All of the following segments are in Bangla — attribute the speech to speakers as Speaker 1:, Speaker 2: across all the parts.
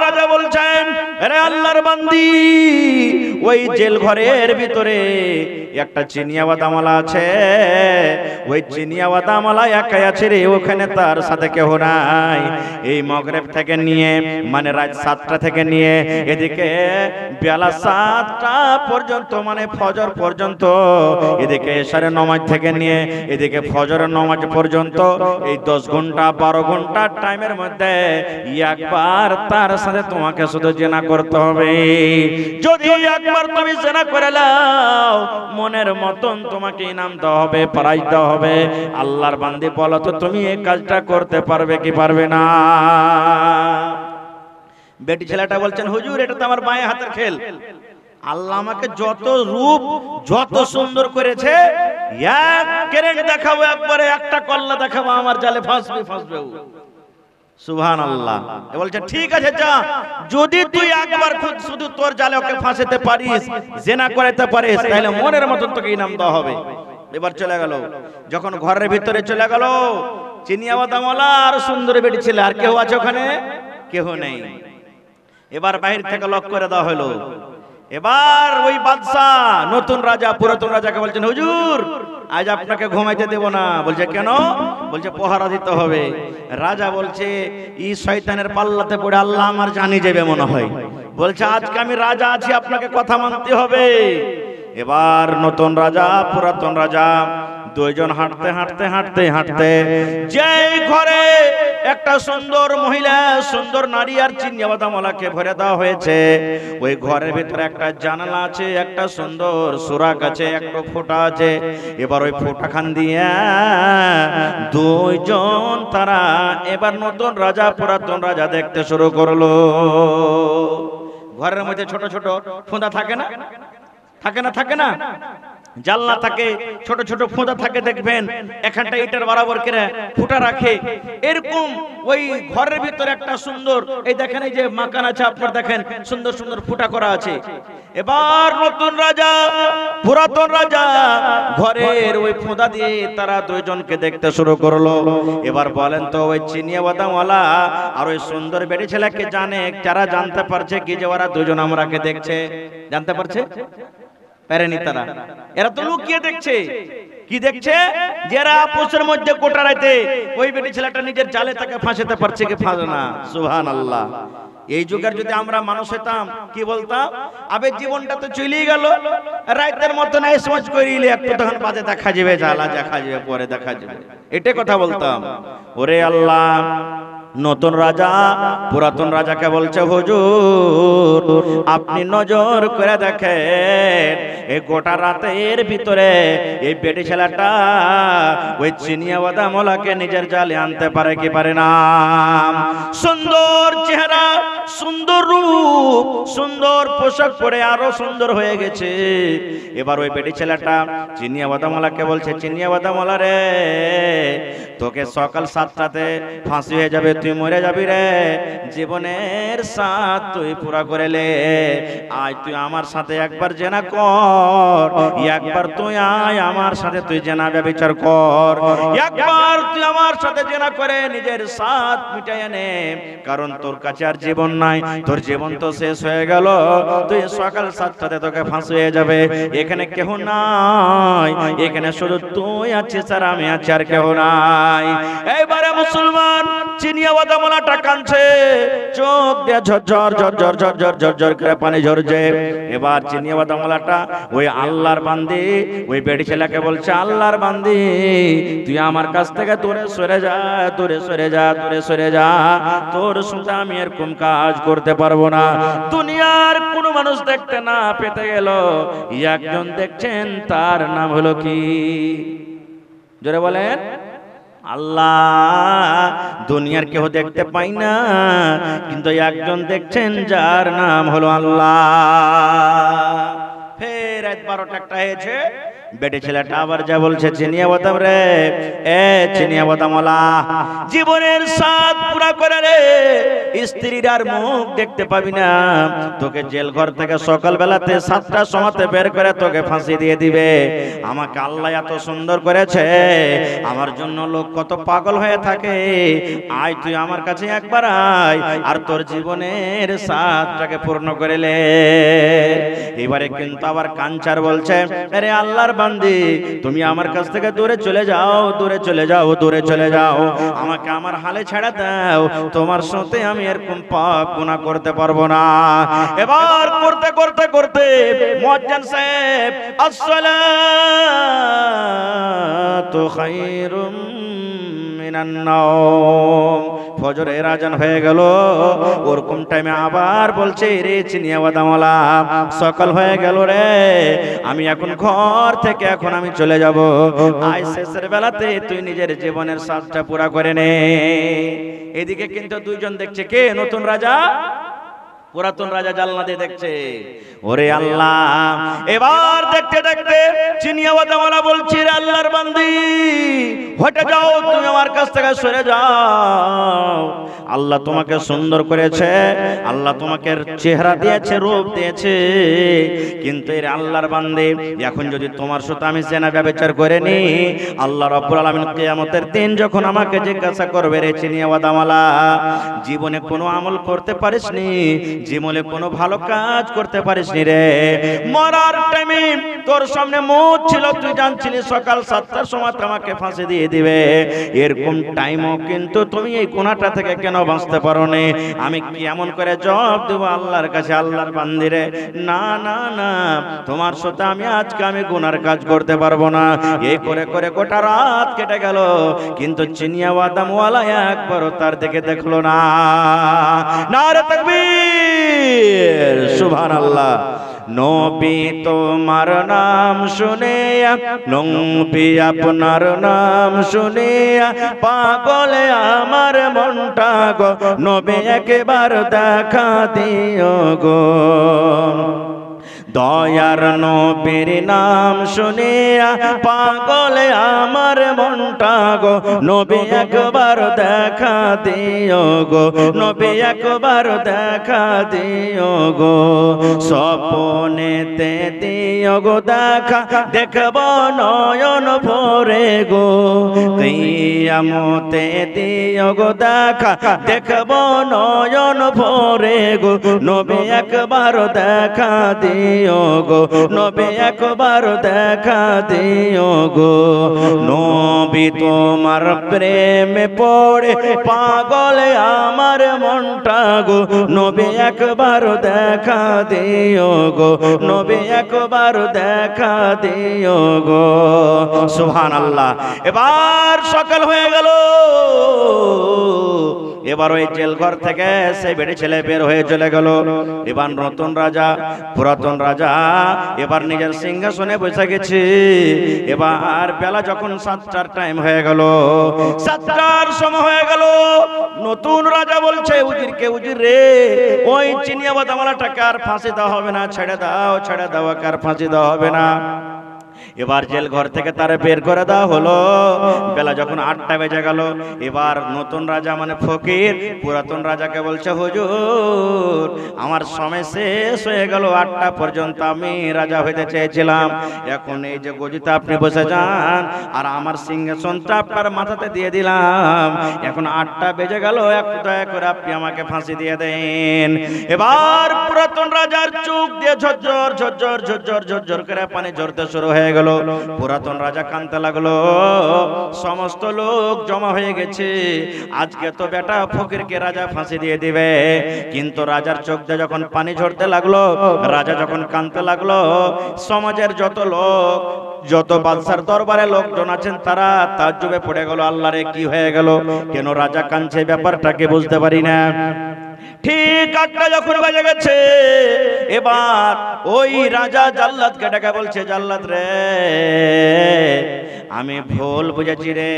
Speaker 1: রাজা বলছেন, আরে আল্লাহর বান্দি, ওই জেল ঘরের ভিতরে একটা চিনিয়া বাদামওয়ালা আছে, ওই চিনিয়া বাদামওয়ালা একাই আছে রে, ওখানে তার সাথে কেউ নাই। এই মাগরিব থেকে নিয়ে মানে রাত 7টা থেকে নিয়ে এদিকে বেলা 7টা পর্যন্ত মানে ফজর পর্যন্ত, এদিকে এশারের নামাজ থেকে নিয়ে এদিকে ফজরের নামাজ পর্যন্ত, এই 10 ঘন্টা 12 ঘন্টা টাইমের মধ্যে একবার তার সাথে তোমাকে শুধু জিনা করতে হবে। যদি একবার তুমি জিনা করে নাও, মনের মতন তোমাকে ইনাম দেওয়া হবে, প্রাইজ দেওয়া হবে। আল্লাহর বান্দি বলো তো তুমি এই কাজটা করতে পারবে কি পারবে না? বেটি ছেলেটা বলছেন, হুজুর এটা তো আমার বাঁয়ে হাতের খেল। আল্লাহ আমাকে যত রূপ যত সুন্দর করেছে, এক কেরেট দেখাবো, একবারে একটা কল্লা দেখাবো, আমার জালে ফাঁসবে ফাঁসবে। সুবহানাল্লাহ। বলছে ঠিক আছে যা, যদি তুই একবার খুদ শুধু তোর জালে ওকে ফাঁসাতে পারিস, জিনা করাতে পারিস, তাহলে মনের মতন তোকে ইনাম দেওয়া হবে। এবার চলে গেল, যখন ঘরের ভিতরে চলে গেল, চিনিয়া বাদামওয়ালা আর সুন্দরী বেটি ছেলে, আর কেউ আছে ওখানে? কেউ নেই। এবার বাইরে থেকে লক করে দেওয়া হলো। এবার ওই বাদশা নতুন রাজা পুরাতন রাজাকে বলছেন, হুজুর আজ আপনাকে ঘুমাইতে দেব না। বলছে কেন? বলছে পহারা দিতে হবে। রাজা বলছে, এই শয়তানের পাল্লাতে পড়ে আল্লাহ আমার জানি যাবে মনে হয়। বলছে আজকে আমি রাজা আছি, আপনাকে কথা মানতে হবে। এবার নতুন রাজা পুরাতন রাজা দুইজন হাঁটতে হাঁটতে হাঁটতে হাঁটতে যেই ঘরে একটা সুন্দর মহিলা, সুন্দর নারী আর চিনিয়া বাদামওয়ালাকে ভরে দেওয়া হয়েছে, ওই ঘরের ভিতরে একটা জানালা আছে, একটা সুন্দর সুরাক আছে, একটা ফোঁটা আছে। এবার ওই ফোঁটাখান দিয়ে দুইজন তারা এবার নতুন রাজা পুরাতন রাজা দেখতে শুরু করলো। ঘরের মধ্যে ছোট ছোট ফোঁটা থাকে না? থাকে না? থাকে না? জানলা থাকে, ছোট ছোট ফোঁটা থাকে, দেখবেন এখানটা ইটের বরাবর করে ফুটা রাখে। এরকম ওই ঘরের ভিতরে একটা সুন্দর, এই দেখেন এই যে মাকান আছে আপনার, দেখেন সুন্দর সুন্দর ফুটা করা আছে। এবার নতুন রাজা পুরাতন রাজা ঘরের ওই ফোঁটা দিয়ে তারা দুইজনকে দেখতে শুরু করলো। এবার বলেন তো ওই চিনিয়া বাদামওয়ালা আর ওই সুন্দর বেটি ছেলেকে জানে, যারা জানতে পারছে কি যে ওরা দুজন আমরাকে দেখছে? জানতে পারছে? পারেনি তারা। এরা তো লুকিয়ে দেখছে। কি দেখছে? যারা আপোষের মধ্যে কোটা রাইতে ওই বেটি ছেলেটা নিজের জালে তাকে ফাঁসাতে পারছে কি ফাঁসে না? সুবহানাল্লাহ। এই যুগের যদি আমরা মানুষ হতাম কি বলতাম? আবে জীবনটা তো চলেই গেল, রাইতের মতন এসমজ করিলে একটু তখন বাজে দেখা যাবে, জ্বালা দেখা যাবে, পরে দেখা যাবে, এটাই কথা বলতাম। ওরে আল্লাহ, নতুন রাজা পুরাতন রাজাকে বলছে, হুজুর আপনি নজর করে দেখেন, এই গোটা রাতের ভিতরে এই বেটি ছেলেটা ওই চিনিয়া বাদামওয়ালাকে নিজের জালে আনতে পারে কি পারে না? সুন্দর চেহারা, সুন্দর রূপ, সুন্দর পোশাক পরে আরো সুন্দর হয়ে গেছে। এবার ওই বেটি ছেলেটা চিনিয়া বাদামওয়ালাকে বলছে, চিনিয়া বাদামওয়ালা রে, তোকে সকাল 7টাতে ফাঁসি হয়ে যাবে, তুই মরে যাবি রে, জীবনের সাথ তুই পুরা করে লে। আজ তুই আমার সাথে একবার জেনা কর, একবার তুই আয় আমার সাথে, তুই জেনা ব্যভিচার কর, একবার তুই আমার সাথে জেনা করে নিজের সাথ মিটাই নে, কারণ তোর কাছে আর জীবন নাই, তোর জীবন তো শেষ হয়ে গেল, তুই সকাল 7টাতে তোকে ফাঁসি হয়ে যাবে। এখানে কেহ নাই, এখানে শুধু তুই আছিস আর আমি আছি, আর কেহ নাই। এইবারে মুসলমান চিনিয়া বাদামওয়ালাটা কাঁদছে, চোখ দিয়ে ঝরঝর ঝরঝর ঝরঝর ঝরঝর করে পানি ঝরছে। এবার চিনিয়া বাদামওয়ালাটা ওই আল্লাহর বান্দি ওই বেটি ছেলেকে বলছে, আল্লাহর বান্দি তুই আমার কাছ থেকে দূরে সরে যা, দূরে সরে যা, দূরে সরে যা, তোর সাথে আমি এরকম কাজ করতে পারবো না। দুনিয়ার কোনো মানুষ দেখতে না পেতে গেল, একজন দেখছেন, তার নাম হলো কি? জোরে বলেন আল্লাহ। দুনিয়ার কেউ দেখতে পাই না, কিন্তু একজন দেখছেন যার নাম হলো আল্লাহ। ফের রাত 12টা একটা হয়েছে, বেটে ছেলেটা আবার যা বলছে, চিনিয়া বাদাম রে, এ চিনিয়া বাদামওয়ালা, জীবনের স্বাদ পুরা করে রে, স্ত্রীর আর মুখ দেখতে পাবি না, তোকে জেল ঘর থেকে সকালবেলাতে 7টার সময়তে বের করে তোকে ফাঁসি দিয়ে দিবে। আমাকে আল্লাহ এত সুন্দর করেছে, আমার জন্য লোক কত পাগল হয়ে থাকে, আয় তুই আমার কাছে একবার আয়, আর তোর জীবনের স্বাদটাকে পূর্ণ করে লে। এবারে কিন্তু আবার কাঞ্চার বলছে, আরে আল্লাহর বান্দি, তুমি আমার কাছ থেকে দূরে চলে যাও, দূরে চলে যাও, দূরে চলে যাও, আমাকে আমার হালে ছেড়ে দাও, তোমার সাথে আমি এরকম পাপ গুনাহ করতে পারবো না। এবার করতে করতে করতে মুয়াজ্জিন সাহেব আসসালাতু খায়রুম মিনান নাওম, ফজরের আজান হয়ে গেল, ওরকম টাইমে আবার বলছে, রে চিনিয়া বাদামওয়ালা, সকাল হয়ে গেল রে, আমি এখন ঘর থেকে এখন আমি চলে যাব, আজ শেষের বেলাতে তুই নিজের জীবনের স্বাদটা পুরা করে নে। এদিকে কিন্তু দুইজন দেখছে, কে? নতুন রাজা, পুরাতন রাজা জানলা দিয়ে দেখছে। ওরে আল্লাহ, এবার দেখতে দেখতে চিনিয়া বাদামওয়ালা বলছে, রে আল্লাহর বান্দি, হটে যাও, তুমি আমার কাছ থেকে সরে যাও, আল্লাহ তোমাকে সুন্দর করেছে, আল্লাহ তোমাকে চেহারা দিয়েছে, রূপ দিয়েছে, কিন্তু এর আল্লাহর বান্দি, এখন যদি তোমার সাথে আমি জেনা ব্যভিচার করে নি, আল্লাহ রাব্বুল আলামিন কিয়ামতের দিন যখন আমাকে জিজ্ঞাসা করবে, রে চিনিয়া বাদামওয়ালা, জীবনে কোনো আমল করতে পারিসনি, জীবনে কোনো ভালো কাজ করতে পারিসনি রে, মরার টাইমে তোর সামনে মৌত ছিল, তুই জানছিলি সকাল 7টার সময় আমাকে ফাঁসি দিয়ে দিবে, এরকম টাইমও কিন্তু তুমি এই গুনাহটা থেকে কেন বাঁচতে পারো নি? আমি কি এমন করে জবাব দেব আল্লাহর কাছে, আল্লাহর বান্দিরে, না না না, তোমার সাথে আমি আজকে আমি গুনার কাজ করতে পারবো না। এই করে করে গোটা রাত কেটে গেল, কিন্তু চিনিয়া বাদামওয়ালা একবারও তার দিকে দেখলো না। নারে তাকবীর, সুবহানাল্লাহ। নবী তোমার নাম শুনে, নবী আপনার নাম শুনে, পাগল আমার মনটা গো, নবী একবার দেখা দিও গো, দয়ার নবীর নাম শুনে পাগল আমার মনটা গো, নবী একবার দেখা দিও গো, নবী একবার দেখা দিও গো, স্বপ্নেতে দিও গো দেখা, দেখব নয়ন ভরে গো, কিয়ামতে দিও গো দেখা, দেখব নয়ন ভরে গো, নবী একবার দেখা দিও গো, নবী একবার দেখা দিও গো, নবী তোমার প্রেমে পড়ে পাগল আমার মনটা গো, নবী একবার দেখা দিও গো, নবী একবার দেখা দিও গো, সুবহানাল্লাহ। এবার সকাল হয়ে গেল, এবার ওই জেল ঘর থেকে সেই বেড়ে ছেলে বের হয়ে চলে গেল। এবার নতুন রাজা, পুরাতন রাজা এবার নিজের সিংহাসনে বসে গেছে। এবার বেলা যখন 7টার টাইম হয়ে গেল, 7টার সময় হয়ে গেল, নতুন রাজা বলছে উজিরকে, উজির রে, ওই চিনিয়া বাদামওয়ালাটাকে আর ফাঁসি দেওয়া হবে না, ছেড়ে দাও, ছেড়ে দাও, আর ফাঁসি দেওয়া হবে না। এবার জেল ঘর থেকে তারে বের করে দেওয়া হলো। বেলা যখন 8টা বেজে গেল, এবার নতুন রাজা মানে ফকির পুরাতন রাজাকে বলছে, হুজুর আমার সময় শেষ হয়ে গেল, 8টা পর্যন্ত আমি রাজা হইতে চেয়েছিলাম, এখন এই যে গদিতে আপনি বসে যান, আর আমার সিংহাসনটা আপনার মাথাতে দিয়ে দিলাম, এখন 8টা বেজে গেল, একটু দয়া করে আপনি আমাকে ফাঁসি দিয়ে দেন। এবার পুরাতন রাজার চোখ দিয়ে ঝরঝর ঝরঝর ঝরঝর ঝরঝর করে পানি ঝরতে শুরু হয়ে গেল। পুরাতন রাজা কাঁদতে লাগলো, সমস্ত লোক জমা হয়ে গেছে, আজকে তো বেটা ফকিরকে রাজা ফাঁসি দিয়ে দিবে। কিন্তু রাজার চোখ দিয়ে যখন পানি ঝরতে লাগলো, রাজা যখন কাঁদতে লাগলো, সমাজের যত লোক, যত বাদশার দরবারে লোকজন আছেন, তারা তাজ্জুবে পড়ে গেল, আল্লাহ রে কি হয়ে গেল, কেন রাজা কাঁদছে, ব্যাপারটাকে বুঝতে পারি না। ঠিক 8টা যখন বাজে গেছে, এবার ওই রাজা জাল্লাদকে ডেকে বলছে, জাল্লাদ রে, আমি ভুল বুঝেছি রে।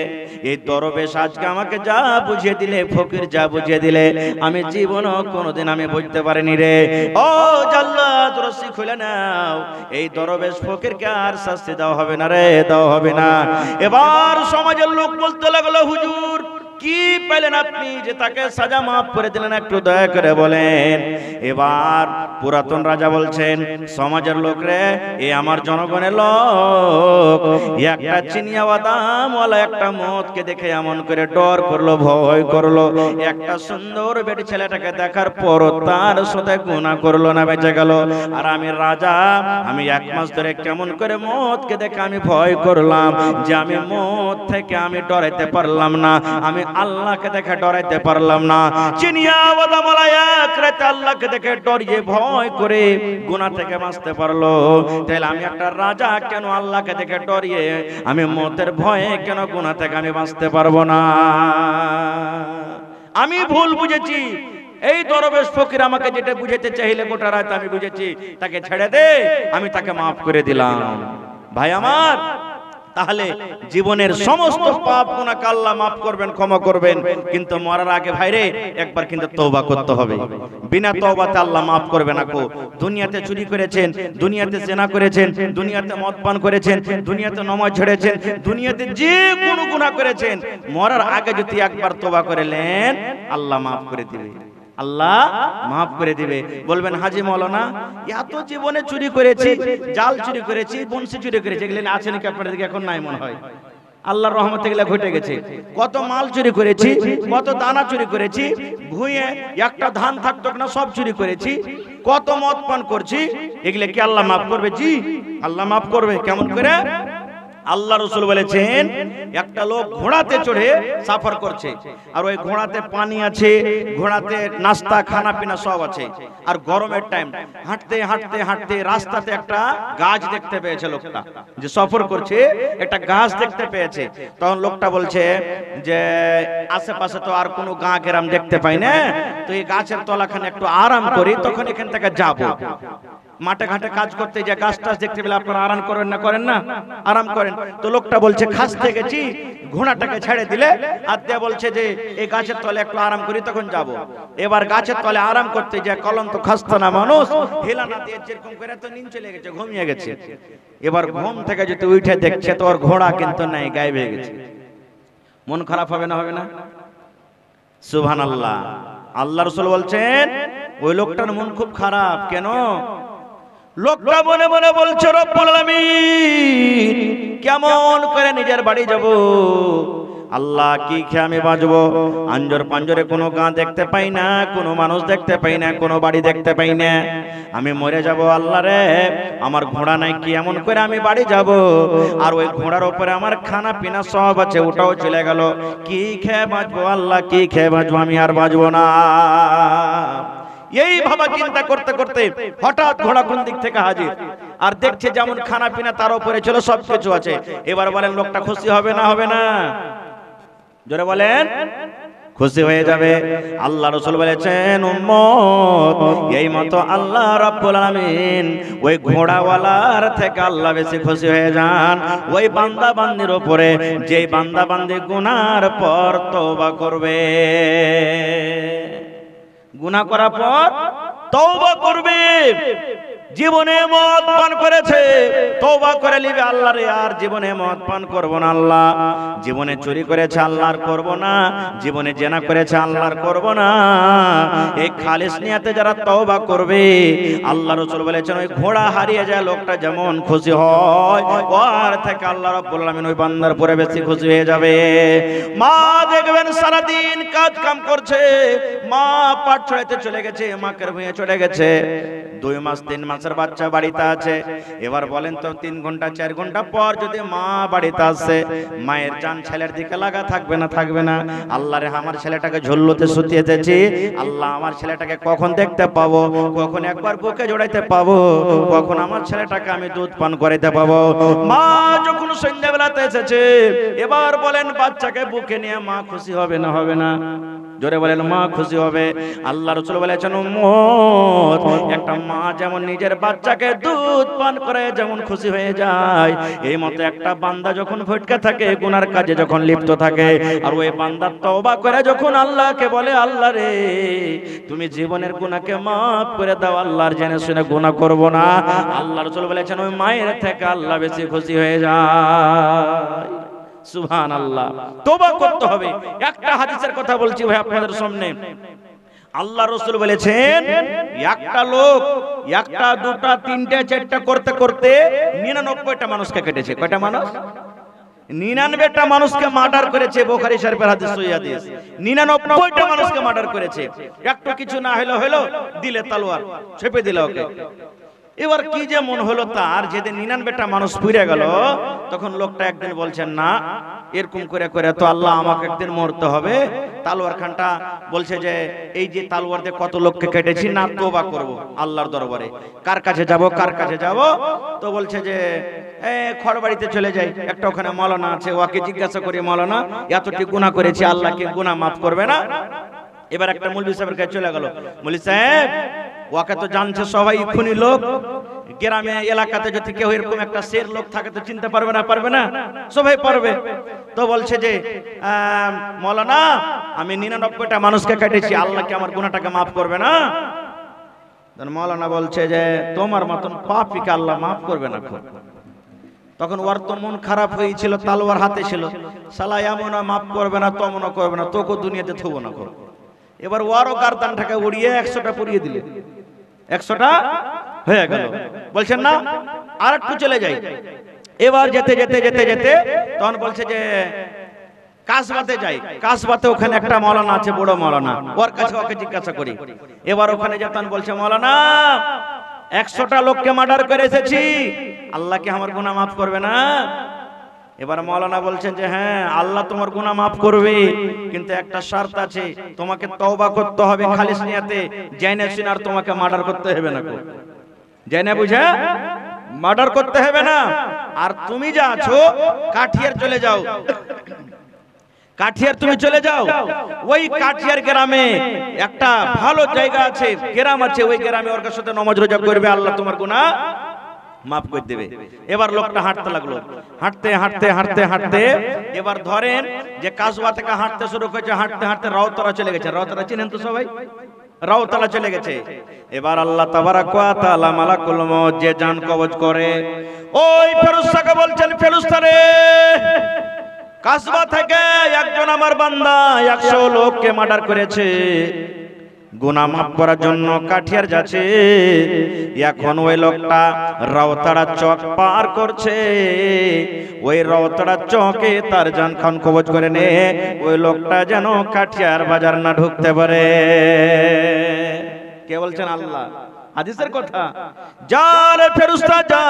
Speaker 1: এই দরবেশ আজকে আমাকে যা বুঝিয়ে দিলে, ফকির যা বুঝিয়ে দিলে, আমি জীবনও কোনোদিন আমি বুঝতে পারিনি রে। ও জাল্লাদ, রশি খুলে নাও, এই দরবেশ ফকিরকে আর শাস্তি দেওয়া হবে না রে, দেওয়া হবে না। এবার সমাজের লোক বলতে লাগলো, হুজুর কি পেলেন আপনি যে তাকে সাজা মাফ করে দিলেন, একটু দয়া করে বলেন। এবার পুরাতন রাজা বলছেন, সমাজের লোক রে, এ আমার জনগণের লোক, একটা চিনিয়া বাদামওয়ালা একটা মদকে দেখে এমন করে ডর করলো, ভয় করলো। একটা সুন্দর বেটি ছেলেটাকে দেখার পর তার সাথে গুনাহ করলো না, বেঁচে গেল। আর আমি রাজা, আমি 1 মাস ধরে কেমন করে মদকে দেখে আমি ভয় করলাম, যে আমি মদ থেকে আমি ডরাইতে পারলাম না, আমি আল্লাহকে দেখে ডরাইতে পারলাম না। চিনিয়া বাদামওয়ালা এক রাতে আল্লাহকে দেখে ডরিয়ে ভয় করে গুনাহ থেকে বাঁচতে পারলো। তাহলে আমি একটা রাজা, কেন আল্লাহকে দেখে ডরিয়ে আমি মতের ভয়ে কেন গুনাহ থেকে আমি বাঁচতে পারবো না? আমি ভুল বুঝেছি। এই দরবেশ ফকির আমাকে যেটা বুঝাতে চাইলে গোটা রাত আমি বুঝেছি, তাকে ছেড়ে দে, আমি তাকে মাফ করে দিলাম। ভাই আমার, তাহলে জীবনের সমস্ত পাপ গুনাহকে আল্লাহ মাফ করবেন, ক্ষমা করবেন, কিন্তু মরার আগে ভাইরে একবার কিন্তু তওবা করতে হবে। বিনা তওবাতে আল্লাহ মাফ করবে না। কো দুনিয়াতে চুরি করেছেন, দুনিয়াতে জিনা করেছেন, দুনিয়াতে মদ পান করেছেন, দুনিয়াতে নামাজ ছেড়েছেন, দুনিয়াতে যে কোনো গুনাহ করেছেন, মরার আগে যদি একবার তওবা করলেন, আল্লাহ মাফ করে দিবে, আল্লাহ মাফ করে দিবে। বলবেন, হাজি মাওলানা, এত জীবনে চুরি করেছি, জাল চুরি করেছি, বংশী চুরি করেছি, এগুলো আছে নাকি আপনাদের দিকে? এখন নাই মনে হয়। আল্লাহর রহমতে এগুলো ঘটে গেছে। কত মাল চুরি করেছি, কত দানা চুরি করেছি, ভুঁয়ে একটা ধান থাকতো না সব চুরি করেছি, কত মদ পান করছি, এগুলো কি আল্লাহ মাফ করবে? জি, আল্লাহ মাফ করবে। কেমন করে? আল্লাহ রাসূল বলেছেন, একটা লোক ঘোড়াতে চড়ে সফর করছে, আর ওই ঘোড়াতে পানি আছে, ঘোড়াতে নাস্তা খানা পিনা সব আছে, আর গরমের টাইম, হাঁটতে হাঁটতে হাঁটতে রাস্তাতে একটা গাছ দেখতে পেয়েছে লোকটা, যে সফর করছে একটা গাছ দেখতে পেয়েছে। তখন লোকটা বলছে যে আশেপাশে তো আর কোনো গা গ্রাম দেখতে পাই না, তো এই গাছের তলাখানে একটু আরাম করি, তখন এখান থেকে যাবো। মাঠে ঘাটে কাজ করতে যে গাছ টাছ দেখতে পেলে আপনারা আরাম করেন না? করেন না? আরাম করেন। তো লোকটা বলছে, খাসতে গেছি, ঘোড়াটাকে ছেড়ে দিলে আর দিয়ে বলছে যে এই গাছের তলে একটু আরাম করি, তখন যাব। এবার গাছের তলে আরাম করতে যে কলন্ত খাস্ত না মানুষ, হেলানা দিয়ে যেরকম করে তো নিন চলে গেছে, ঘুমিয়ে গেছে। এবার ঘুম থেকে যদি উঠে দেখছে তো ওর ঘোড়া কিন্তু নাই, গায়েব হয়ে গেছে। মন খারাপ হবে না? হবে না? সুবহানাল্লাহ। আল্লাহ রাসূল বলছেন, ওই লোকটার মন খুব খারাপ। কেন? লোকটা মনে মনে বলছে, রব্বুল আলামিন, কেমন করে নিজের বাড়ি যাব? আল্লাহ, কি খেয়ে আমি বাঁচবো? আঞ্জর পাঞ্জরে কোনো গাঁ দেখতে পাই না, কোনো মানুষ দেখতে পাই না, কোনো বাড়ি দেখতে পাই না। আমি মরে যাব আল্লাহ রে, আমার ঘোড়া নাই, কি এমন করে আমি বাড়ি যাব? আর ওই ঘোড়ার উপরে আমার খানা পিনা সব আছে, ওটাও চলে গেল। কি খেয়ে বাঁচবো আল্লাহ, কি খেয়ে বাঁচবো? আমি আর বাঁচবো না। এই ভাবা চিন্তা করতে করতে হঠাৎ ঘোড়া কোন দিক থেকে হাজির, আর দেখছে যেমন খানা পিনা তার উপরে ছিল, সবকিছু আছে। এবার বলেন, লোকটা খুশি হবে না? হবে না? জোরে বলেন। খুশি হয়ে যাবে। আল্লাহ রাসূল বলেছেন, উম্মত, এই মতো আল্লাহ রাব্বুল আলামিন ওই ঘোড়াওয়ালার থেকে আল্লাহ বেশি খুশি হয়ে যান ওই বান্দা বান্দির উপরে, যেই বান্দা বান্দি গুনার পর তওবা করবে। গুনাহ করার পর তওবা করবে। জীবনে মদ পান করেছে, তওবা করে নিবে, আল্লাহ রে আর জীবনে মদ পান করব না আল্লাহ। জীবনে চুরি করেছে, আল্লাহর করব না। জীবনে জেনা করেছে, আল্লাহর করব না। এই খালিস নিয়াতে যারা তওবা করবে, আল্লাহ রাসূল বলেছেন, ওই ঘোড়া হারিয়ে যায় লোকটা যেমন খুশি হয়, ওর থেকে আল্লাহ রাব্বুল আলামিন ওই বান্দার পরে বেশি খুশি হয়ে যাবে। মা দেখবেন সারা দিন কাজ কাম করছে, মা পাট ছড়াইতে চলে গেছে, মাকের ভুঁয়ে চলে গেছে, 2 মাস 3 মাসের বাচ্চা বাড়িতে আছে। এবার বলেন তো 3 ঘন্টা 4 ঘন্টা পর যদি মা বাড়িতে আসে, মায়ের জান ছেলের দিকে লাগা থাকবে না? থাকবে না? আল্লাহ রে, আমার ছেলেটাকে ঝুল্লুতে শুতিয়ে দিয়েছি, আল্লাহ আমার ছেলেটাকে কখন দেখতে পাবো, কখন একবার বুকে জড়াইতে পাবো, কখন আমার ছেলেটাকে আমি দুধ পান করাইতে পাবো। মা যখন সন্ধ্যাবেলাতে এসেছে, এবার বলেন বাচ্চাকে বুকে নিয়ে মা খুশি হবে না? হবে না? জোরে বলেন মা খুশি হবে। আল্লাহ রাসূল বলেছেন উম্মত, একটা মা যেমন নিজের বাচ্চাকে দুধ পান করে যেমন খুশি হয়ে যায়, এই মতো একটা বান্দা যখন ভটকে থাকে, গুনার কাজে যখন লিপ্ত থাকে, আর ওই বান্দা তওবা করে যখন আল্লাহকে বলে আল্লাহ রে তুমি জীবনের গুনাহকে মাফ করে দাও, আল্লাহর জেনে শুনে গুনাহ করব না, আল্লাহ রাসূল বলেছেন ওই মায়ের থেকে আল্লাহ বেশি খুশি হয়ে যায়। সুবহানাল্লাহ। তওবা করতে হবে। একটা হাদিসের কথা বলছি ভাই আপনাদের সামনে। আল্লাহ রাসূল বলেছেন একটা লোক একটা দুটা তিনটা চারটা করতে করতে 99টা মানুষকে কেটেছে। কয়টা মানুষ? 99টা মানুষকে মার্ডার করেছে। বুখারী শরীফের হাদিস, সহিহ হাদিস। 99টা মানুষকে মার্ডার করেছে। একটু কিছু না হলো দিলে তলোয়ার চেপে দিল ওকে। এবার কি যে মন হলো তার, যেদিন 99টা মানুষ পুড়ে গেল, তখন লোকটা একদিন বলছেন না এরকম করে করে তো আল্লাহ আমাকে একদিন মরতে হবে। তালোয়ার খানটা বলছে যে এই যে তালোয়ার দিয়ে কত লোককে কেটেছি, না তওবা করব আল্লাহর দরবারে। কার কাছে যাব কার কাছে যাব? তো বলছে যে খড়বাড়িতে চলে যাই, একটা ওখানে মাওলানা আছে, ওকে জিজ্ঞাসা করি মাওলানা এতটি গুনাহ করেছি, আল্লাহ কি গুনাহ মাফ করবে না? এবার একটা মৌলভী সাহেবের কাছে চলে গেল। মৌলভী সাহেব ওকে তো জানছে সবাই খুনি লোক, গ্রামে এলাকাতে যদি কেউ এরকম একটা শের লোক থাকে তো চিনতে পারবে না? পারবে না? সবাই পারবে। তো বলছে যে মাওলানা আমি 99টা মানুষকে কেটেছি, আল্লাহ কি আমার গুনাহটাকে মাফ করবে না? মাওলানা বলছে যে তোমার মতন পাপীকে আল্লাহ মাফ করবে না। তখন ওর তো মন খারাপ হয়েছিল, তালোয়ার হাতে ছিল, শালা এমন মাফ করবে না তেমন করবে না, তোকে দুনিয়াতে থবো না করো। এবার ওরও গারদানটাকে উড়িয়ে 100টা পুড়িয়ে দিলে, 100টা হয়ে গেল। বলছেন না আর একটু চলে যাই। এবার যেতে যেতে যেতে যেতে তখন বলছে যে কাসবাতে যাই। কাসবাতে ওখানে একটা মাওলানা আছে, বড় মাওলানা, ওর কাছে ওকে জিজ্ঞাসা করি। এবার ওখানে যেতেন বলছে মাওলানা 100টা লোককে মার্ডার করে এসেছি, আল্লাহ কি আমার গুনাহ মাফ করবে না? এবার মাওলানা বলছেন যে হ্যাঁ আল্লাহ তোমার গুনাহ মাফ করবে, কিন্তু একটা শর্ত আছে, তোমাকে তওবা করতে হবে খালিস নিয়তে, জেনে শুনে আর তোমাকে মার্ডার করতে হবে না। জেনে বুঝে মার্ডার করতে হবে না। আর তুমি যা আছো কাঠিয়ার চলে যাও, কাঠিয়ার তুমি চলে যাও। ওই কাঠিয়ার গ্রামে একটা ভালো জায়গা আছে, গ্রাম আছে, ওই গ্রামে ওর সাথে নামাজ রোজা করবে, আল্লাহ তোমার গুনাহ মাফ করে দেবে। এবার লোকটা হাঁটতে লাগলো, হাঁটতে হাঁটতে হাঁটতে হাঁটতে এবার ধরেন যে কাসবা থেকে হাঁটতে শুরু করেছে, হাঁটতে হাঁটতে রাউতরা চলে গেছে। রাউতরা চিনেন তো সবাই? রাউতলা চলে গেছে। এবার আল্লাহ তাবারাক ওয়া তাআলা মালাকুল মউত যে জান কবজ করে, ওই ফেরেশতাকে বলছেন ফেরেশতা রে, কাসবা থেকে একজন আমার বান্দা 100 লোককে মার্ডার করেছে, গুনাহ মাফ করার জন্য কাঠিয়ার যাচ্ছে। এখন ওই লোকটা রাউতাড়া চক পার করছে, ওই রাউতাড়া চকে তার জান খান কবজ করে নে, ওই লোকটা যেন কাঠিয়ার বাজার না ঢুকতে পারে। কে বলছেন? আল্লাহ। হাদিসের কথা। যার ফেরেশতা যা,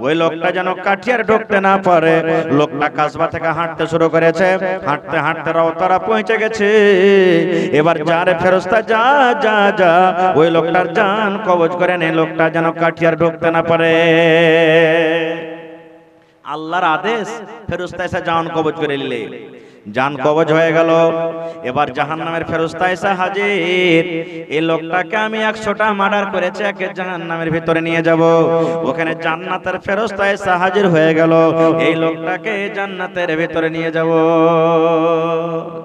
Speaker 1: ওই লোকটা যেন কাঠিয়ার ঢুকতে না পারে। লোকটা কাসবা থেকে হাঁটতে শুরু করেছে, হাঁটতে হাঁটতে রাউতারা পৌঁছে গেছে। এবার যার ফেরেশতা যা যা যা, ওই লোকটার জান কবজ করে নে, লোকটা যেন কাঠিয়ার ঢুকতে না পারে। আল্লাহর আদেশ, ফেরেশতা এসে জান কবজ করে নিলে, জান কবজ হয়ে গেল। এবার জাহান্নামের ফেরেশতা এসে হাজির। এই লোকটাকে আমি 100টা মার্ডার করেছে, একে জাহান্নামের ভিতরে নিয়ে যাব। ওখানে জান্নাতের ফেরেশতা এসে হাজির হয়ে গেল, এই লোকটাকে জান্নাতের ভিতরে নিয়ে যাব।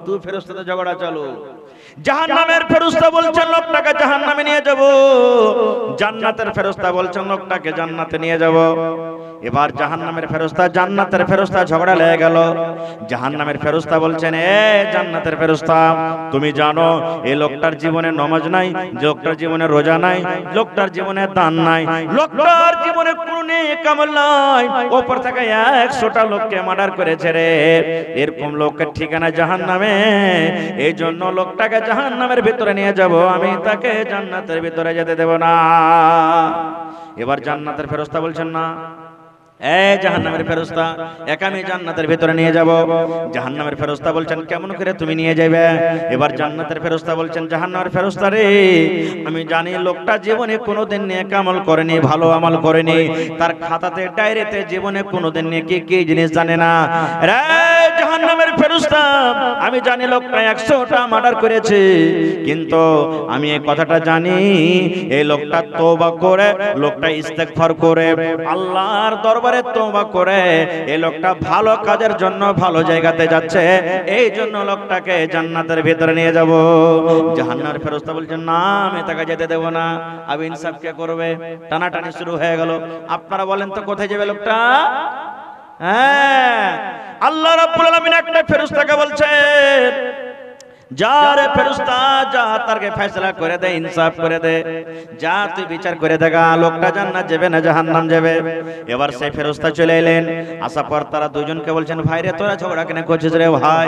Speaker 1: তুই ফেরেশতাদের ঝগড়া চালু। জাহান্নামের ফেরেশতা বলছেন লোকটাকে জাহান্নামে নিয়ে যাব, জান্নাতের ফেরেশতা বলছেন লোকটাকে জান্নাতে নিয়ে যাব। এবার জাহান্নামের ফেরেশতা জান্নাতের ফেরেশতা ঝগড়া লেগে গেল। জাহান্নামের ফেরেশতা বলছেন এ জান্নাতের ফেরেশতা, তুমি জানো এই লোকটার জীবনে নামাজ নাই, লোকটার জীবনে রোজা নাই, লোকটার জীবনে দান নাই, লোকটার জীবনে কোনো নেক আমল নাই, উপর থেকে 100টা লোককে মার্ডার করেছে রে। এরকম লোকের ঠিকানা জাহান্নামে, এই জন্য লোকটাকে জাহান্নামের ভিতরে নিয়ে যাব, আমি তাকে জান্নাতের ভিতরে যেতে দেব না। এবার জান্নাতের ফেরেশতা বলছেন না, এই জাহান্নামের ফেরেশতা, একা আমি জান্নাতের ভিতরে নিয়ে যাব। জাহান্নামের ফেরেশতা বলছেন কেমন করে তুমি নিয়ে যাবে? এবার জান্নাতের ফেরেশতা বলছেন জাহান্নামের ফেরেশতা রে, আমি জানি লোকটা জীবনে কোনোদিন নেক আমল করেনি, ভালো আমল করেনি, তার খাতাতে ডায়েরিতে জীবনে কোনোদিন নেকি কি জিনিস জানে না। রে জাহান্নামের ফেরেশতা, আমি জানি লোকটা 100টা মার্ডার করেছে, কিন্তু আমি এই কথাটা জানি এই লোকটা তওবা করে, লোকটা ইস্তেগফার করে, আল্লাহর দরবারে তওবা করে এই লোকটা ভালো কাজের জন্য ভালো জায়গাতে যাচ্ছে, এই জন্য লোকটাকে জান্নাতের ভিতরে নিয়ে যাব। জাহান্নামের ফেরেশতা বলছেন না, আমি তাকে যেতে দেব না। আবু ইনসাফ কে করবে? টানাটানি শুরু হয়ে গেল। আপনারা বলেন তো কোথায় যাবে লোকটা? হ্যাঁ, আল্লাহ রাব্বুল আলামিন একটা ফেরেশতাকে বলছেন যা রে ফেরেশতা, যা তারকে ফয়সালা করে দে, ইনসাফ করে দে, যা তুই বিচার করে দেখা লোকটা জান্নাত যাবে না জাহান্নাম যাবে। এবার সেই ফেরেশতা চলে এলেন, আসার পর তারা দুজনকে বলছেন ভাই রে তোরা ঝগড়া কেন করছিস রে ভাই?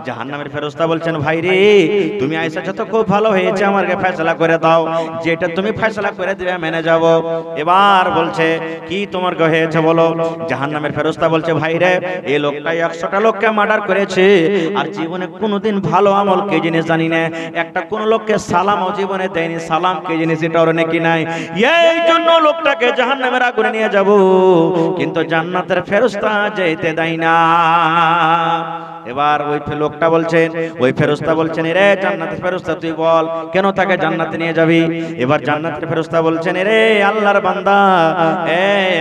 Speaker 1: জাহান্নামের ফেরেশতা বলছেন ভাই রে তুমি আইসা তো খুব ভালো হয়েছে, আমাকে ফয়সালা করে দাও, যেটা তুমি ফয়সালা করে দিবে মেনে যাব। এবার বলছে কি তোমার হয়েছে বলো? জাহান্নামের ফেরেশতা বলছে ভাই রে এই লোকটা 100টা লোককে মার্ডার করেছে, আর জীবনে কোনোদিন ভালো আমল কে জিনিস জানি না, একটা কোন লোককে সালামও জীবনে দেয়নি, সালাম কে জিনিস এটাও নাকি নাই, এই জন্য লোকটাকে জাহান্নামের আগুনে নিয়ে যাব, কিন্তু জান্নাতের ফেরেশতা যেতে দেয় না। এবার ওই লোকটা বলছেন, ওই ফেরেশতা বলছেন রে জান্নাতের ফেরেশতা তুই বল কেন তাকে জান্নাতে নিয়ে যাবি? এবার জান্নাতের ফেরেশতা বলছেন রে আল্লাহর বান্দা,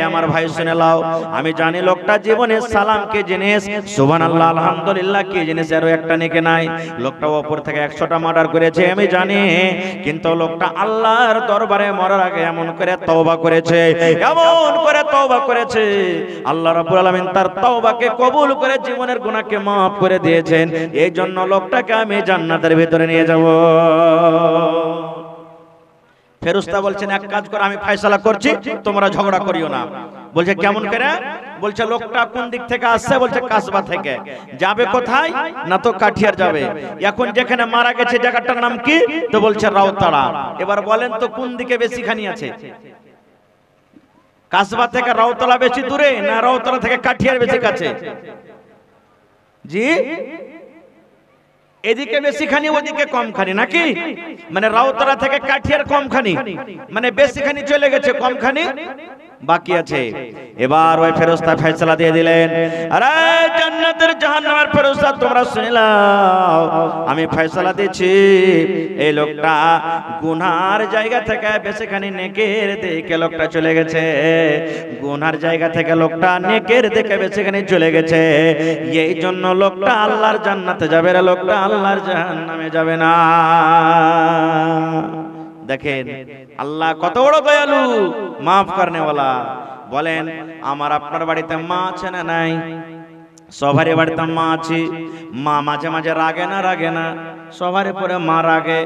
Speaker 1: আমার ভাই শুনে লাও, আমি জানি লোকটা জীবনে সালাম কে জিনিস, সুবহানাল্লাহ আলহামদুলিল্লাহ কি জিনিস এরও একটা নেকি নাই, লোকটা উপর থেকে 100টা মার্ডার করেছে আমি জানি, কিন্তু লোকটা আল্লাহর দরবারে মরার আগে এমন করে তওবা করেছে, এমন করে তওবা করেছে, আল্লাহ রাব্বুল আলামিন তার তওবাকে কবুল করে জীবনের গুনাহকে মাফ করে দিয়েছেন, এই জন্য লোকটাকে আমি জান্নাতের ভিতরে নিয়ে যাব। ফেরেশতা বলছেন এক কাজ করো, আমি ফয়সালা করছি, তোমরা ঝগড়া করিও না। বলছে কেমন করে? বলছে লোকটা কোন দিক থেকে আসছে? বলছে কাসবা থেকে। যাবে কোথায়? না তো কাঠিয়ার যাবে। এখন যেখানে মারা গেছে জায়গাটার নাম কি? তো বলছে রাউতাড়া। এবার বলেন তো কোন দিকে বেশি খানি আছে? কাসবা থেকে রাউতলা বেশি দূরে না রাউতলা থেকে কাঠিয়ার বেশি কাছে? জি, এদিকে বেশি খানি ওদিকে কম খানি নাকি? মানে রাউতলা থেকে কাঠিয়ার কম খানি, মানে বেশি খানি চলে গেছে, কম খানি বাকি আছে। এবার ওই ফেরেশতা ফয়সালা দিয়ে দিলেন, আরে জান্নাতের জাহান্নামের ফেরেশতা তোমরা শুনে নাও, আমি ফয়সালা দিচ্ছি, এই লোকটা গুনার জায়গা থেকে বেশিখানি নেকের দিকে লোকটা চলে গেছে, গুনার জায়গা থেকে লোকটা নেকের দিকে বেশিখানি চলে গেছে, এই জন্য লোকটা আল্লাহর জান্নাতে যাবে না, লোকটা আল্লাহর জাহান্নামে যাবে না। দেখেন আল্লাহ কত বড় দয়ালু, মাফ করনে ওয়ালা। বলেন আমার আপনার বাড়িতে মা আছে না নাই? সবারই বাড়িতে মা আছে। মা মাঝে মাঝে রাগে না? রাগে না? সবার পরে মা রাগে,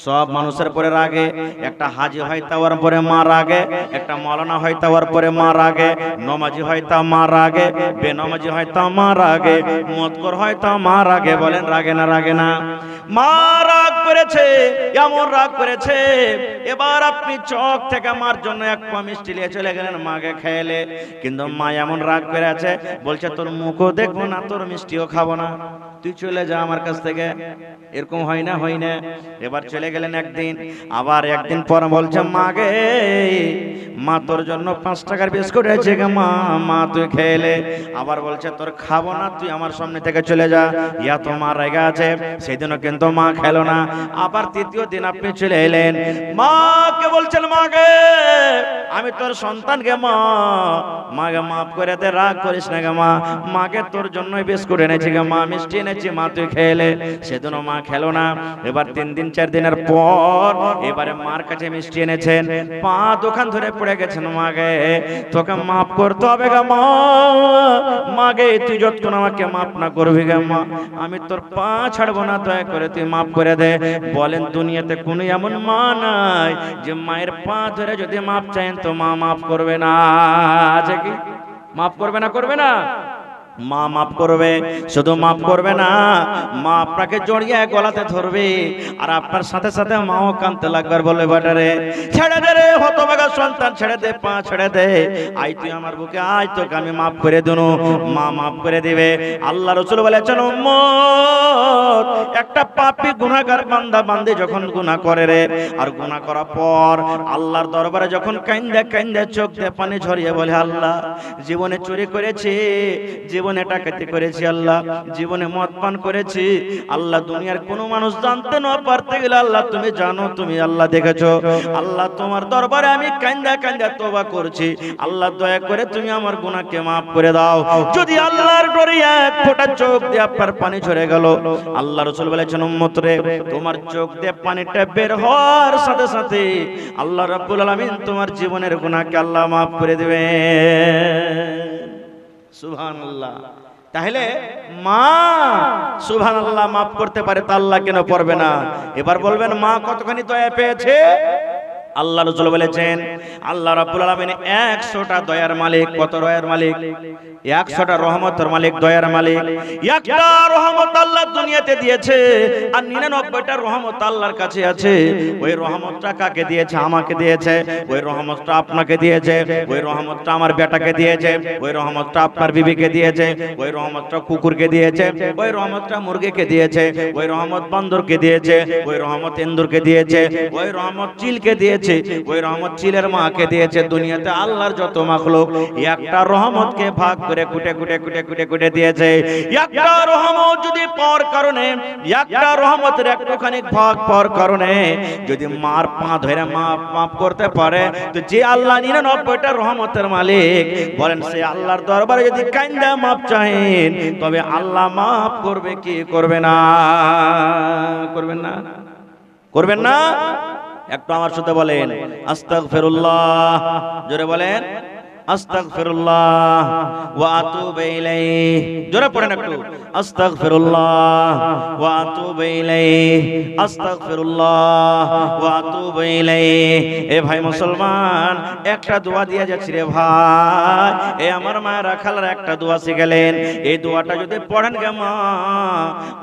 Speaker 1: সব মানুষের পরে রাগে। একটা হাজি হয় তার পরে মা রাগে, একটা মৌলানা হয় তার পরে মা রাগে, নমাজি হয় তা মা রাগে, বেনমাজি হয় তা মা রাগে, মদকর হয় তা মা রাগে। বলেন রাগে না? রাগে না? মা রাগ করেছে, এমন রাগ করেছে, এবার আপনি চোখ থেকে মার জন্য এক পা মিষ্টি নিয়ে চলে গেলেন, মাকে খেলে, কিন্তু মা এমন রাগ করে আছে, বলছে তোর মুখও দেখবো না, তোর মিষ্টিও খাবো না, তুই চলে যা আমার কাছ থেকে। এরকম হয় না? হয় না? এবার চলে গেলেন একদিন, আবার একদিন পর বলছে মা গে, মা তোর জন্য 5 টাকার বিস্কুট আছে গে মা, মা তুই খেলে। আবার বলছে তোর খাবো না, তুই আমার সামনে থেকে চলে যা। ইয়া তো মা রেগে আছে, সেদিনও কিন্তু মা খেলো না। আবার তৃতীয় দিন আপনি চলে এলেন, মাকে বলছেন মা গে আমি তোর সন্তান গে মা, মাকে মাফ করে দে, রাগ করিস না গে মা, মাকে তোর জন্যই বিস্কুট এনেছি গে মা, মিষ্টি এনেছি মা, তুই খেলে। সেদিনও মা খেলো না। এবার 3 দিন 4 দিনের পর এবারে মার কাছে মিষ্টি এনেছেন, পা দোকান ধরে পড়ে গেছেন, মাগে তোকে মাফ করতে হবে গে মা, মাগে তুই যতক্ষণ আমাকে মাফ না করবি গে মা, আমি তোর পা ছাড়বো না, দয়া করে তুই মাফ করে দে। বলেন দুনিয়াতে কোনো এমন মা নাই যে মায়ের পা ধরে যদি মাফ চাইেন তো মা মাফ করবে না? আছে কি? মাফ করবে না? করবে না? মা মাফ করবে, শুধু মাফ করবে না, মা আপনাকে জড়িয়ে গলাতে ধরবে আর আপনার সাথে সাথে মাও কাঁদতে লাগবে, বলে বেটারে ছেড়ে দে রে হতভাগা সন্তান, ছেড়ে দে, পা ছেড়ে দে, আয় তুই আমার বুকে আয়, তোকে আমি মাফ করে দেবো। মা মাফ করে দিবে। আল্লাহ রাসূল বলেছেন, উম্মত, একটা পাপী গুনাহগার বান্দা বান্দি যখন গুনাহ করে রে, আর গুনাহ করার পর আল্লাহর দরবারে যখন কাঁদে কাঁদে চোখ দিয়ে পানি ঝরিয়ে বলে, আল্লাহ জীবনে চুরি করেছি, জীবনে ডাকাতি করেছি, আল্লাহ জীবনে মদ পান করেছি, আল্লাহ দুনিয়ার কোনো মানুষ জানতে না পারতে গেলে আল্লাহ তুমি জানো, তুমি আল্লাহ দেখেছো, আল্লাহ তোমার দরবারে আমি কাঁদা কাঁদা তওবা করছি, আল্লাহ দয়া করে তুমি আমার গুনাহকে maaf করে দাও। যদি আল্লাহর ডরে এক ফোঁটা চোখ দিয়ে আপনার পানি ঝরে গেল, আল্লাহ রাসূল বলেছেন, উম্মত রে, তোমার চোখ দিয়ে পানিটা বের হওয়ার সাথে সাথে আল্লাহ রাব্বুল আলামিন তোমার জীবনের গুনাহকে আল্লাহ maaf করে দিবেন। সুবহানাল্লাহ। তাহলে মা সুবহানাল্লাহ মাফ করতে পারে, তা আল্লাহ কেন পারবে না? এবার বলবেন মা কতখানি দয়া পেয়েছে। আল্লাহ রাসূল বলেছেন, আল্লাহ রাব্বুল আলামিন 100টা দয়ার মালিক। কত দয়ার মালিক? 100টা রহমতের মালিক, দয়ার মালিক। একটা রহমত আল্লাহ দুনিয়াতে দিয়েছে আর 99টা রহমত আল্লাহর কাছে আছে। ওই রহমতটা কাকে দিয়েছে? আমাকে দিয়েছে। ওই রহমতটা আপনাকে দিয়েছে। ওই রহমতটা আমার বেটাকে দিয়েছে। ওই রহমতটা আপনার বিবিকে দিয়েছে। ওই রহমতটা কুকুরকে দিয়েছে। ওই রহমতটা মুরগিকে দিয়েছে। ওই রহমত বান্দরকে দিয়েছে। ওই রহমত ইন্দুরকে দিয়েছে। ওই রহমত চিলকে দিয়েছে। ওই রহমত চিলের মাকে দিয়েছে। দুনিয়াতে আল্লাহর যত মাখলুক একটা রহমতকে ভাগ করে কুটে কুটে কুটে কুটে কুটে দিয়েছে। একটা রহমত যদি পাওয়ার কারণে, একটা রহমতের একটুখানি ভাগ পাওয়ার কারণে যদি মার পা ধরে মাফ করতে পারে, তো যে আল্লাহ 99টা রহমতের মালিক, বলেন সে আল্লাহর দরবারে যদি কান্দা মাফ চাহেন, তবে আল্লাহ মাফ করবে কি করবে না? করবেন না? করবেন না? একটু আমার সাথে বলেন আস্তাগফিরুল্লাহ, জোরে বলেন আস্তাগফিরুল্লাহ ওয়া আতুবু ইলাইহি, জোরে পড়েন একটু আস্তাগফিরুল্লাহ ওয়া আতুবু ইলাইহি, আস্তাগফিরুল্লাহ ওয়া আতুবু ইলাইহি। এ ভাই মুসলমান, একটা দোয়া দিয়ে যাচ্ছি রে ভাই। এ আমার মায়েরা খালারা একটা দোয়া শিখালেন, এই দোয়াটা যদি পড়েন গে মা,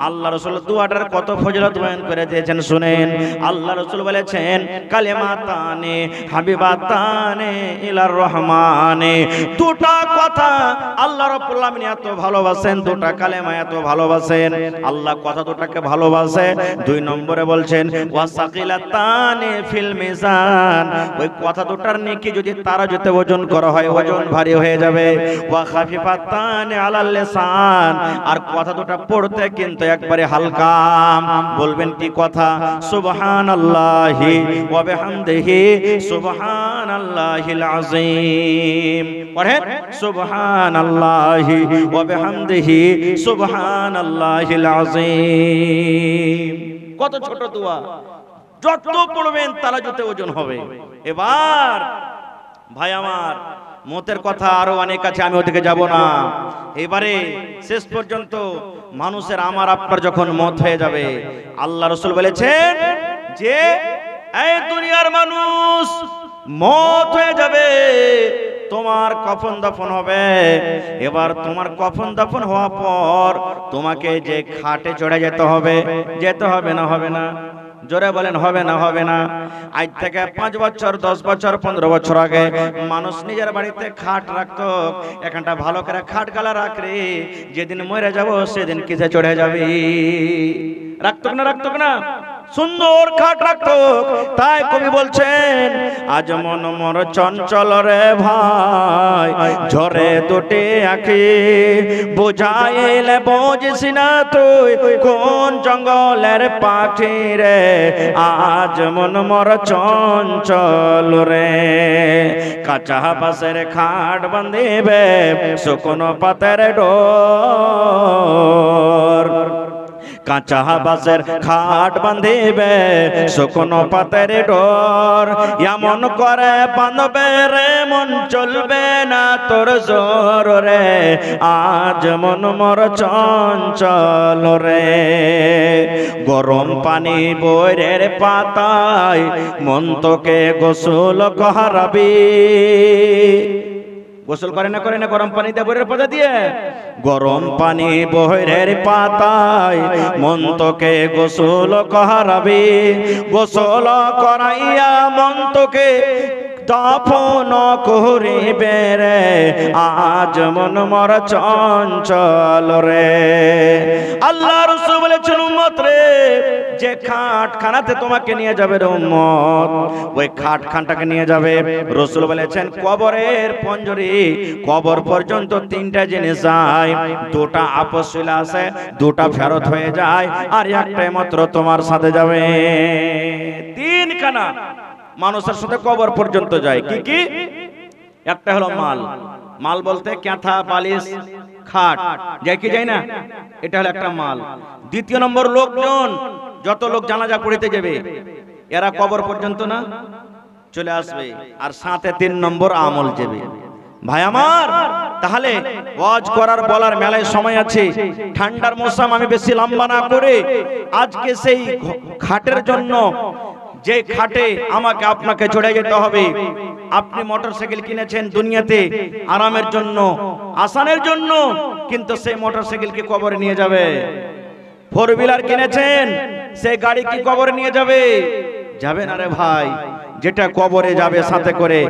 Speaker 1: আল্লাহ রাসূল দোয়াটার কত ফজিলত বয়ান করে দিয়েছেন শুনেন। আল্লাহ রাসূল বলেছেন, কালিমাতানে হাবিবাতানে ইলার রহমান, দুটা কথা আল্লাহ রাব্বুল আলামিন এত ভালোবাসেন, দুটা কালেমা এত ভালোবাসেন। আল্লাহ কথা দুটাকে ভালোবাসে। 2 নম্বরে বলছেন ওয়াসাকিলাতানি ফিল মিজান, ওই কথা দুটার নেকি যদি তারাজুতে ওজন করা হয়, ওজন ভারী হয়ে যাবে। ওয়া খাফিফাতানি আলাল লিসান, আর কথা দুটা পড়তে কিন্তু একবারে হালকা। বলবেন কি কথা? সুবহানাল্লাহি ওয়া বিহামদিহি সুবহানাল্লাহিল আযীম। পড়েন সুবহানাল্লাহি ওয়া বিহামদিহি সুবহানাল্লাহিল আযীম। কত ছোট দোয়া, যত পড়বেন তারাজুতে ওজন হবে। এবার ভাই আমার, মতের কথা আরো অনেক আছে, আমি ওদিকে যাব না। এবারে শেষ পর্যন্ত মানুষের আমার আপনার যখন মত হয়ে যাবে, আল্লাহ রাসূল বলেছেন যে এই দুনিয়ার মানুষ মত হয়ে যাবে, তোমার কফন দাফন হবে। এবার তোমার কফন দাফন হওয়ার পর তোমাকে যে খাটে চড়ে যেতে হবে, যেতে হবে না? হবে না? জোরে বলেন হবে না? হবে না? আজ থেকে 5 বছর 10 বছর 15 বছর আগে মানুষ নিজের বাড়িতে খাট রাখতো। এখানটা ভালো করে খাট গালা রাখরে, যেদিন মরে যাব সেদিন কিসে চড়ে যাবি? রাখতো না? রাখতো না? সুন্দর খাট রাখতো। তাই কবি বলছেন, আজ মন মোর চঞ্চল রে ভাই, ঝরে দুটি আঁখি, বুঝাইলে বুঝিস না তুই কোন জঙ্গলের পাখি রে। আজ মন মোর চঞ্চল রে, কাঁচা বাঁশের খাট বাঁধিবে শুকনো পাতের ডোর, কাঁচা বাঁশের খাট বাঁধিবে শুকনো পাতের ডোর। এমন করে বাঁধবে রে মন চলবে না তোর জোর রে। আজ মন মোর চঞ্চল রে, গরম পানি বৈরের পাতায় মন তোকে গোসল করাবি। গোসল করে না গরম পানি দিয়ে বইয়ের পাতা দিয়ে? গরম পানি বইয়ের পাতায় মন তোকে গোসল করাবে, গোসল করাইয়া মন তোকে দাফন করিবে রে, আজ মন মর চঞ্চল রে। আল্লাহ রাসূল বলেছেন উম্মত রে, যে খাটখানাতে তোমাকে নিয়ে যাবে রে উম্মত, ওই খাটখানটাকে নিয়ে যাবে। রাসূল বলেছেন কবরের পঞ্জরি, কবর পর্যন্ত তিনটা জিনিস যায়, দুটা আপস চলে আসে, দুটা ফেরত হয়ে যায়, আর একটাই মাত্র তোমার সাথে যাবে। তিনখানা মানুষের সাথে কবর পর্যন্ত যায়। কি কি? একটা হলো মাল, মাল বলতে ক্যাথা বালিশ খাট যায় কি যায় না, এটা হলো একটা মাল। দ্বিতীয় নম্বর লোকজন, যত লোক জানাজা পড়িতে যাবে এরা কবর পর্যন্ত না চলে আসবে, আর সাথে 3 নম্বর আমল যাবে। ভাই আমার, তাহলে ওয়াজ করার বলার মেলায় সময় আছে, ঠান্ডার মৌসুম আমি বেশি লম্বা না করে আজকে সেই খাটের জন্য, যে খাটে আমাকে আপনাকে চড়ে যেতে হবে। আপনি মোটরসাইকেল কিনেছেন দুনিয়াতে আরামের জন্য, আসানের জন্য, কিন্তু সেই মোটরসাইকেল কি কবরে নিয়ে যাবে? 4 হুইলার কিনেছেন, সেই গাড়ি কি কবরে নিয়ে যাবে? যাবে না রে ভাই। যেটা কবরে যাবে সাথে করে,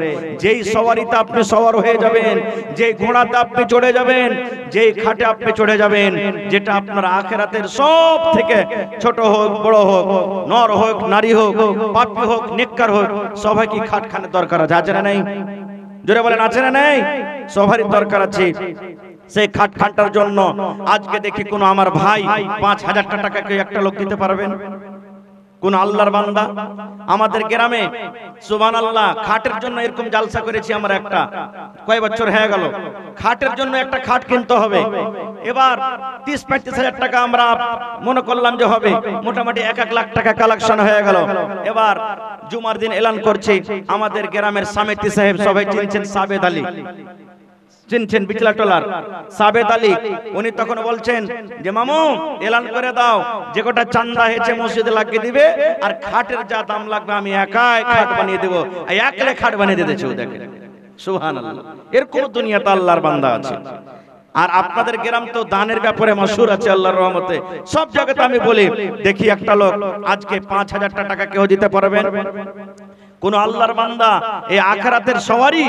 Speaker 1: যেই সওয়ারিতে আপনি সওয়ার হয়ে যাবেন, যেই ঘোড়াতে আপনি চড়ে যাবেন, যেই খাটে আপনি চড়ে যাবেন, যেটা আপনার আখিরাতের সব থেকে ছোট হোক বড় হোক, নর হোক নারী হোক, পাপী হোক নেককার হোক, সবাই কি খাটখানের দরকার আছে না নেই? জোরে বলেন আছে না নেই? সবারই দরকার আছে। সেই খাটখানটার জন্য আজকে দেখি কোন আমার ভাই 5000 টাকা কে একটা লোক দিতে পারবেন? কোন আল্লাহর বান্দা? আমাদের গ্রামে সুবহানাল্লাহ খাটের জন্য এরকম জালসা করেছি আমরা, একটা কয় বছর হয়ে গেল, খাটের জন্য একটা খাট কিনতে হবে। এবার 30-35 হাজার টাকা আমরা মনে করলাম যে হবে, মোটামুটি 1-1 লাখ টাকা কালেকশন হয়ে গেল। এবার জুমার দিন এলান করছে আমাদের গ্রামের সামেতি সাহেব, সবাই চিনছেন সাবেদ আলী, চিনছেন বিচলা টলার সাবেদ আলী, উনি তখন বলছেন যে মামু এলান করে দাও, যে কটা চান্দা হয়েছে মসজিদে লাগিয়ে দিবে, আর খাটের যা দাম লাগবে আমি একাই খাট বানিয়ে দেবো। একলে খাট বানিয়ে দিয়েছে। দেখেন সুবহানাল্লাহ, এরকম দুনিয়াতে আল্লাহর বান্দা আছে। আর আপনাদের গ্রাম তো দানের ব্যাপারে মশহুর আছে আল্লাহর রহমতে, সব জায়গাতে আমি বলি দেখি একটা লোক আজকে 5000 টাকা কেউ দিতে পারবেন? কোন আল্লাহর বান্দা এই আখিরাতের সওয়ারি,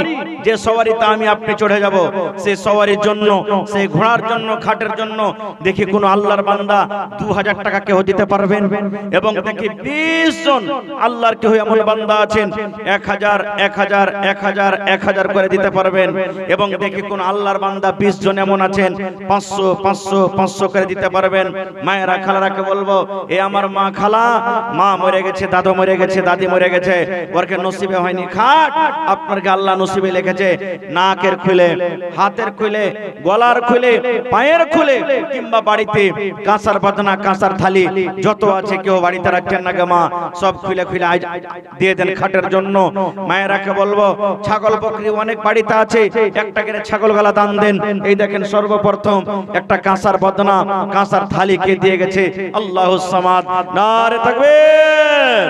Speaker 1: যে সওয়ারিতে আমি আপনি চড়ে যাব, সেই সওয়ারির জন্য, সেই ঘোড়ার জন্য, খাটের জন্য দেখি কোন আল্লাহর বান্দা 2000 টাকা কেউ দিতে পারবেন? এবং দেখি 20 জন আল্লাহর কেউ এমন বান্দা আছেন 1000 1000 1000 1000 করে দিতে পারবেন। এবং দেখি কোন আল্লাহর বান্দা 20 জন এমন আছেন 500 500 500 করে দিতে পারবেন। মায়েরা খালারাকে বলবো, এ আমার মা খালা, মা মরে গেছে, দাদু মরে গেছে, দাদি মরে গেছে, ওরকে নসিবে হয়নি খাট, আপনাকে আল্লাহ নসিবে লিখেছে নাকের খুলে, হাতের খুলে, গলার খুলে, পায়ের খুলে, কিংবা বাড়িতে কাঁসার বাদনা, কাঁসার থালি যত আছে কেউ বাড়িতে রাখছেন না গে মা, সব খুলে খুলে দিয়ে দেন খাটের জন্য। মায়েরাকে বলবো ছাগল বকরি অনেক বাড়িতে আছে, একটা করে ছাগল গলা দান দেন। এই দেখেন সর্বপ্রথম একটা কাঁসার বাদনা, কাঁসার থালি কে দিয়ে গেছে? আল্লাহুস সামাদ, নারে তাকবীর,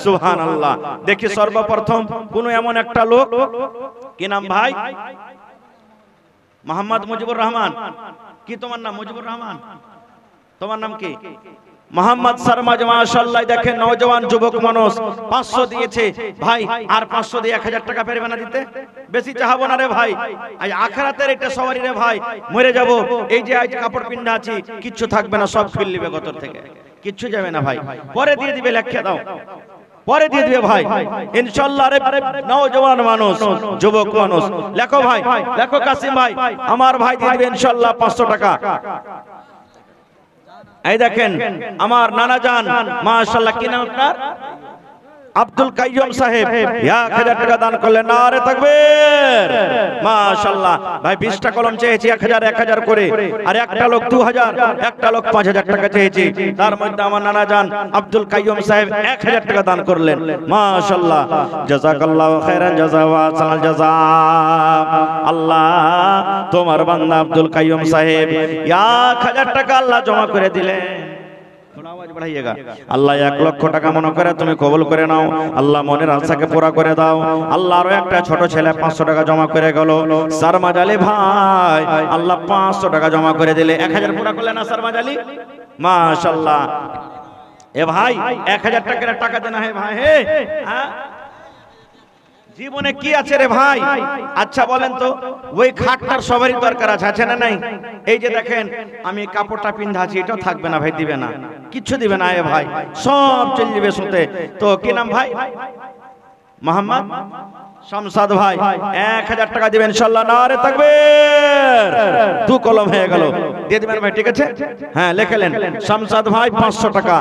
Speaker 1: সুবহানাল্লাহ। দেখি সর্বপ্রথম কোন এমন একটা লোক, কি নাম ভাই? মোহাম্মদ মুজিবুর রহমান। কি তোমার নাম? মুজিবুর রহমান। তোমার নাম কি? মোহাম্মদ শর্মা। মাশাআল্লাহ, দেখেন নওজওয়ান যুবক মানুষ 500 দিয়েছে ভাই, আর 500 দিয়ে 1000 টাকা পারবে না দিতে? বেশি চাহাবো না রে ভাই, আজ আখিরাতের এটা সওয়ারি রে ভাই, মরে যাব, এই যে আজ কাপড় পিন্ডা আছি কিচ্ছু থাকবে না, সব ফেল নিবে গতর থেকে, কিচ্ছু যাবে না ভাই, পরে দিয়ে দিবে, লেখা দাও, পরে দিয়ে দিবে ভাই ইনশাআল্লাহ। রে নওজওয়ান মানুষ, যুবক মানুষ, লেখো ভাই, লেখো কাসিম ভাই, আমার ভাই দিয়ে দিবে ইনশাআল্লাহ 500 টাকা। এই দেখেন আমার নানা জান, মাশাআল্লাহ, কি নাম আপনার? আব্দুল কাইয়ুম সাহেব 1000 টাকা দান করলেন, নারে তাকবীর, মাশাআল্লাহ। ভাই 20টা কলম চেয়েছি 1000 1000 করে, আর একটা লোক 2000, একটা লোক 5000 টাকা চেয়েছি, তার মধ্যে আমার নানা জান আব্দুল কাইয়ুম সাহেব 1000 টাকা দান করলেন, মাশাআল্লাহ। জাযাকাল্লাহু খাইরান জাযা ওয়া সালাল জাযা। আল্লাহ তোমার বান্দা আব্দুল কাইয়ুম সাহেব 1000 টাকা আল্লাহ জমা করে দিলেন। আল্লাহ 1 লক্ষ টাকা মনে করে তুমি কবুল করে নাও। আল্লাহ মনের আশাকে পুরা করে দাও। আল্লাহ আরো একটা ছোট ছেলে 500 টাকা জমা করে গেল, সারমাজ আলী ভাই, আল্লাহ 500 টাকা জমা করে দিলে 1000 পুরা করলেন না সারমাজ আলী? মাশাআল্লাহ। এ ভাই 1000 টাকা দেনা হে ভাই, হে জীবনে কি আছে রে ভাই? আচ্ছা বলেন তো, ওই খাটটার সবারই দরকার আছে না নাই? এই যে দেখেন আমি কাপড়টা পিন্ধাছি, এটাও থাকবে না ভাই, দিবে না, কিচ্ছু দিবে না। এ ভাই সব চলে যাবে শুতে। তো কি নাম ভাই? মোহাম্মদ শামসাদ ভাই 1000 টাকা দিবেন ইনশাআল্লাহ। নারে তাকবীর। 2 কলম হয়ে গেল, দিয়ে দিবেন ভাই, ঠিক আছে? হ্যাঁ লিখলেন শামসাদ ভাই 500 টাকা,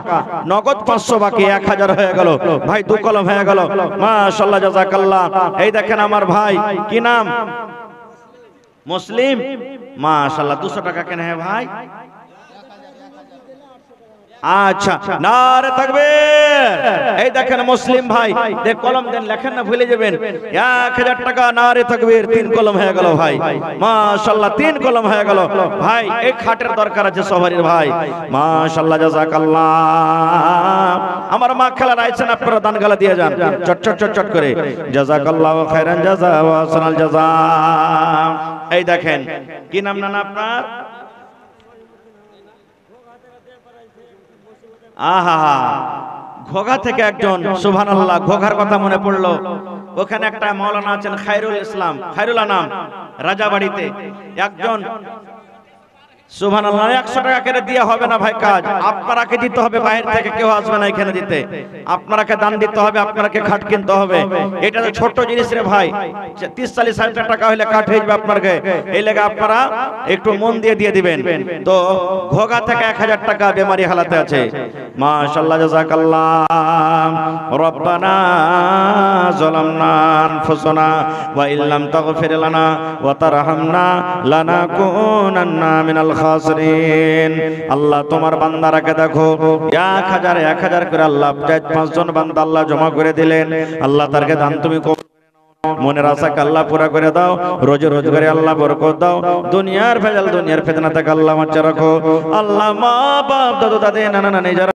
Speaker 1: নগদ 500 বাকি 1000 হয়ে গেল ভাই, 2 কলম হয়ে গেল। মাশাআল্লাহ জাযাকাল্লাহ। এই দেখেন আমার ভাই, কি নাম? মুসলিম। মাশাআল্লাহ 200 টাকা কেন হে ভাই? আচ্ছা নারে তাকবীর। এই দেখেন মুসলিম ভাই, দেখ কলম দেন, লেখেন না ভুলে যাবেন। 1000 টাকা, নারে তাকবীর। 3 কলম হয়ে গেল ভাই, মাশাআল্লাহ 3 কলম হয়ে গেল ভাই। এই খাটের দরকার আছে সবারই ভাই, মাশাআল্লাহ জাযাকাল্লাহ। আমার মা খেলা রাইছেন, আপনারা দান গালা দিয়ে যান চট চট চট চট করে। জাযাকাল্লাহু খাইরান জাযা ওয়া আহসানাল জাযা। এই দেখেন কি নাম না আপনার? আহা, ঘোঘা থেকে একজন, সুবহানাল্লাহ, ঘোঘার কথা মনে পড়লো। ওখানে একটা মাওলানা আছেন খায়রুল ইসলাম, খায়রুল আনাম, রাজাবাড়িতে একজন, সুবহানাল্লাহ। 100 টাকা করে দিয়ে হবে না ভাই কাজ, আপনারাকে দিতে হবে, বাইরে থেকে কেউ আসবে না এখানে দিতে। আপনারাকে দান দিতে হবে, আপনারাকে খাট কিনতে হবে। এটা তো ছোট জিনিস রে ভাই, 30-40 টাকা হলে কাঠ হয়ে যাবে আপনাকে। এই লেগে আপনারা একটু মন দিয়ে দিয়ে দিবেন। তো ঘোগা থেকে 1000 টাকা বেমারি হালাতে আছে। মাশাআল্লাহ জাযাকাল্লাহ। রব্বানা যালামনা আনফুসানা ওয়া ইল্লাম তাগফির লানা ওয়া তারহামনা লানাকুনান্না মিনাল খাসিরিন। আল্লাহ তোমার বান্দারাকে দেখো, 1000 করে আল্লাহ 4-5 জন বান্দা আল্লাহ জমা করে দিলেন। আল্লাহ তারকে দান তুমি মনের আশাকে আল্লাহ পুরা করে দাও, রোজ রোজগারে আল্লাহ বরকত দাও, দুনিয়ার ভেজাল দুনিয়ার ফিতনা থেকে আল্লাহ বাঁচিয়ে রাখো। আল্লাহ মা বাপ দাদু দাদি নানা নানি যারা